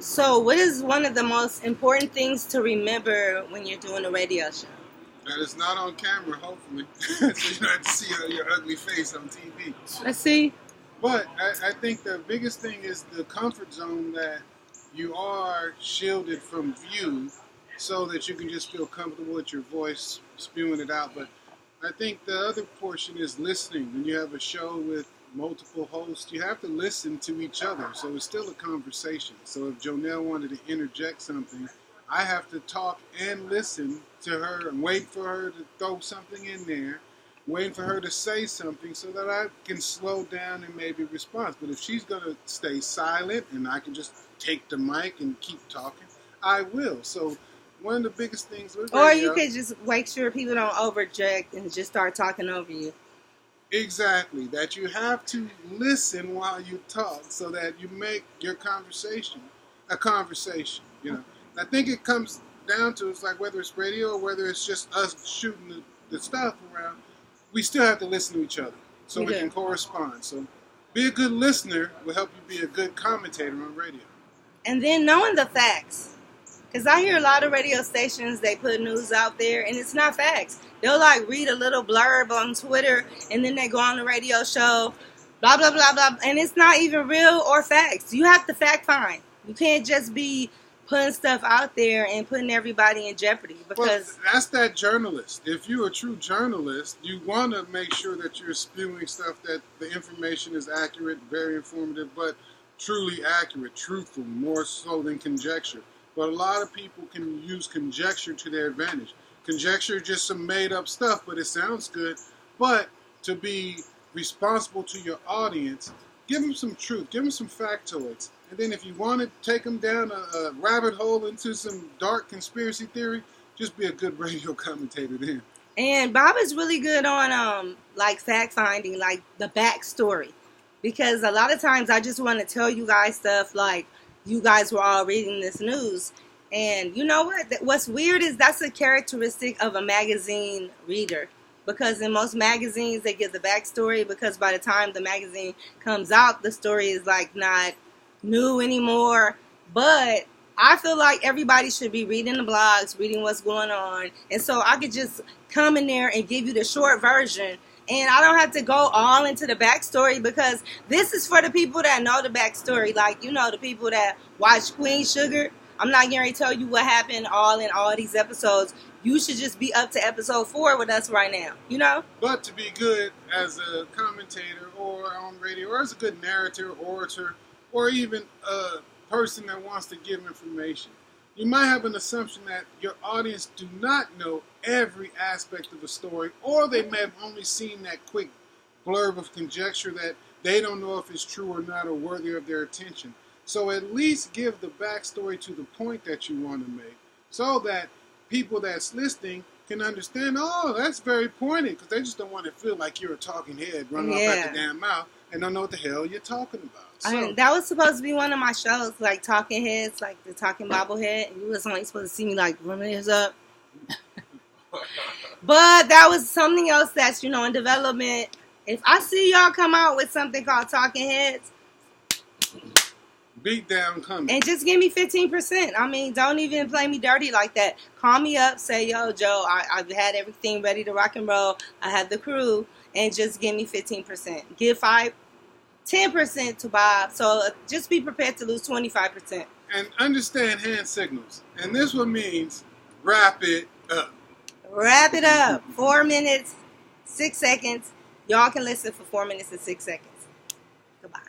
So, what is one of the most important things to remember when you're doing a radio show? That it's not on camera, hopefully. So you don't have to see your ugly face on TV. Let's see. But I think the biggest thing is the comfort zone that you are shielded from view so that you can just feel comfortable with your voice spewing it out. But I think the other portion is listening. When you have a show with multiple hosts, you have to listen to each other. So it's still a conversation. So if Jonelle wanted to interject something, I have to talk and listen to her and wait for her to throw something in there, waiting for her to say something so that I can slow down and maybe respond. But if she's going to stay silent and I can just take the mic and keep talking, I will. So one of the biggest things with radio, or you could just make sure people don't overject and just start talking over you. Exactly. That you have to listen while you talk so that you make your conversation a conversation, you know. I think it comes down to, it's like whether it's radio or whether it's just us shooting the stuff around, we still have to listen to each other so we can correspond. So be a good listener will help you be a good commentator on radio. And then knowing the facts. Because I hear a lot of radio stations, they put news out there and it's not facts. They'll like read a little blurb on Twitter and then they go on the radio show, blah, blah, blah, blah. And it's not even real or facts. You have to fact find. You can't just be putting stuff out there and putting everybody in jeopardy. Because that's that journalist. If you're a true journalist, you want to make sure that you're spewing stuff that the information is accurate, very informative, but truly accurate, truthful, more so than conjecture. But a lot of people can use conjecture to their advantage. Conjecture is just some made-up stuff, but it sounds good. But to be responsible to your audience, give them some truth, give them some factoids. And then if you want to take them down a rabbit hole into some dark conspiracy theory, just be a good radio commentator then. And Bob is really good on like fact finding, like the backstory. Because a lot of times I just want to tell you guys stuff like you guys were all reading this news. And you know what? What's weird is that's a characteristic of a magazine reader. Because in most magazines, they give the backstory because by the time the magazine comes out, the story is like not new anymore. But I feel like everybody should be reading the blogs, reading what's going on. And so I could just come in there and give you the short version. And I don't have to go all into the backstory because this is for the people that know the backstory. Like, you know, the people that watch Queen Sugar. I'm not going to tell you what happened all in all these episodes. You should just be up to episode 4 with us right now, you know? But to be good as a commentator or on radio or as a good narrator, orator, or even a person that wants to give information, you might have an assumption that your audience do not know every aspect of a story, or they may have only seen that quick blurb of conjecture that they don't know if it's true or not or worthy of their attention. So at least give the backstory to the point that you want to make so that people that's listening can understand, oh, that's very pointed, because they just don't want to feel like you're a talking head running off at the damn mouth and don't know what the hell you're talking about. So, I mean, that was supposed to be one of my shows, like Talking Heads, like the Talking Bobblehead, and you was only supposed to see me like reminisce up. But that was something else that's, you know, in development. If I see y'all come out with something called Talking Heads, beat down coming. And just give me 15%. I mean, don't even play me dirty like that. Call me up, say, yo, Joe, I've had everything ready to rock and roll. I have the crew, and just give me 15%. Give 10% to Bob. So just be prepared to lose 25%. And understand hand signals. And this one means wrap it up. Wrap it up. 4 minutes, 6 seconds. Y'all can listen for 4 minutes and 6 seconds. Goodbye.